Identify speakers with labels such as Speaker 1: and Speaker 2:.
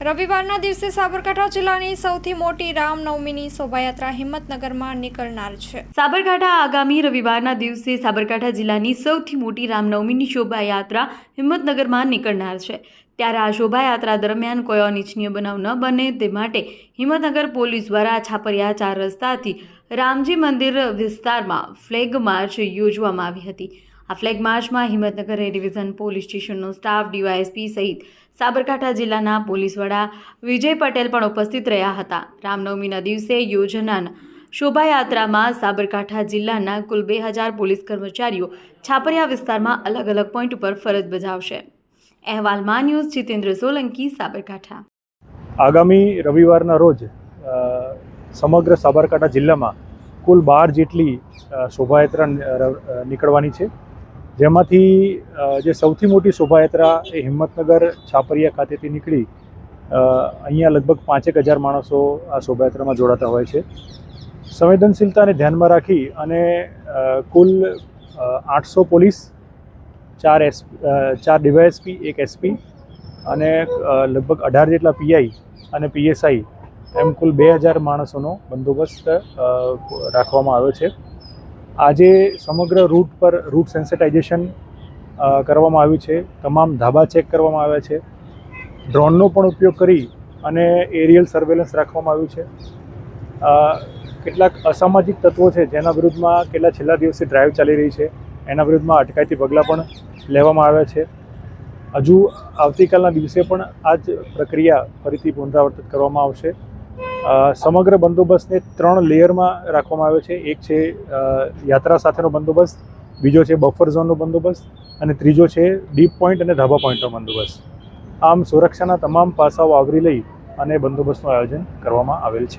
Speaker 1: રવિવારના દિવસે સાબરકાંઠા જિલ્લાની સૌથી મોટી રામનવમીની શોભાયાત્રા હિંમતનગરમાં નીકળનાર છે।
Speaker 2: સાબરકાંઠા આગામી રવિવારના દિવસે સાબરકાંઠા જિલ્લાની સૌથી મોટી રામનવમીની શોભાયાત્રા હિંમતનગરમાં નીકળનાર છે। ત્યારે આ શોભાયાત્રા દરમિયાન કોઈ અનિચ્છનીય બનાવ ન બને તે માટે હિંમતનગર પોલીસ દ્વારા છાપરિયા 4 રસ્તાથી રામજી મંદિર વિસ્તારમાં ફ્લેગ માર્ચ યોજવામાં આવી હતી। આ ફ્લેગ માર્ચમાં હિંમતનગર એ ડિવિઝન પોલીસ સ્ટેશનનો સ્ટાફ, ડીવાયએસપી સહિત સાબરકાંઠા જિલ્લાના પોલીસ વડા વિજય પટેલ પણ ઉપસ્થિત રહ્યા હતા। રામનવમીના દિવસે યોજાનાર શોભાયાત્રામાં સાબરકાંઠા જિલ્લાના કુલ 2000 પોલીસ કર્મચારીઓ છાપરિયા વિસ્તારમાં અલગ અલગ પોઈન્ટ ઉપર ફરજ બજાવશે। અહેવાલ માં ન્યૂઝ જીતેન્દ્ર સોલંકી, સાબરકાંઠા।
Speaker 3: આગામી રવિવારના રોજ સમગ્ર સાબરકાંઠા જિલ્લામાં કુલ 12 જેટલી શોભાયાત્રા નીકળવાની છે, જેમાંથી જે સૌથી મોટી શોભાયાત્રા એ હિંમતનગર છાપરિયા ખાતેથી નીકળી અહીંયા લગભગ 5000 માણસો આ શોભાયાત્રામાં જોડાતા હોય છે। સંવેદનશીલતાને ધ્યાનમાં રાખી અને કુલ 800 પોલીસ, 4 ડીવાયએસપી, 1 એસપી અને લગભગ 18 જેટલા પીઆઈ અને પીએસઆઈ એમ કુલ 2000 માણસોનો બંદોબસ્ત રાખવામાં આવ્યો છે। આજે સમગ્ર રૂટ પર રૂટ સેન્સિટાઇઝેશન કરવામાં આવ્યું છે, તમામ ધાબા ચેક કરવામાં આવ્યા છે, ડ્રોનનો પણ ઉપયોગ કરી અને એરિયલ સર્વેલન્સ રાખવામાં આવ્યું છે। કેટલાક અસામાજિક તત્વો છે જેના વિરુદ્ધમાં છેલ્લા દિવસે ડ્રાઈવ ચાલી રહી છે, એના વિરુદ્ધમાં અટકાયતી પગલાં પણ લેવામાં આવ્યા છે। હજુ આવતીકાલના દિવસે પણ આ જ પ્રક્રિયા ફરીથી પુનરાવર્તિત કરવામાં આવશે। સમગ્ર બંદોબસ્તને 3 લેયરમાં રાખવામાં આવ્યો છે। એક છે યાત્રા સાથેનો બંદોબસ્ત, બીજો છે બફર ઝોનનો બંદોબસ્ત અને ત્રીજો છે ડીપ પોઈન્ટ અને ધાબા પોઈન્ટનો બંદોબસ્ત। આમ સુરક્ષાના તમામ પાસાઓ આવરી લઈ અને બંદોબસ્તનું આયોજન કરવામાં આવેલ છે।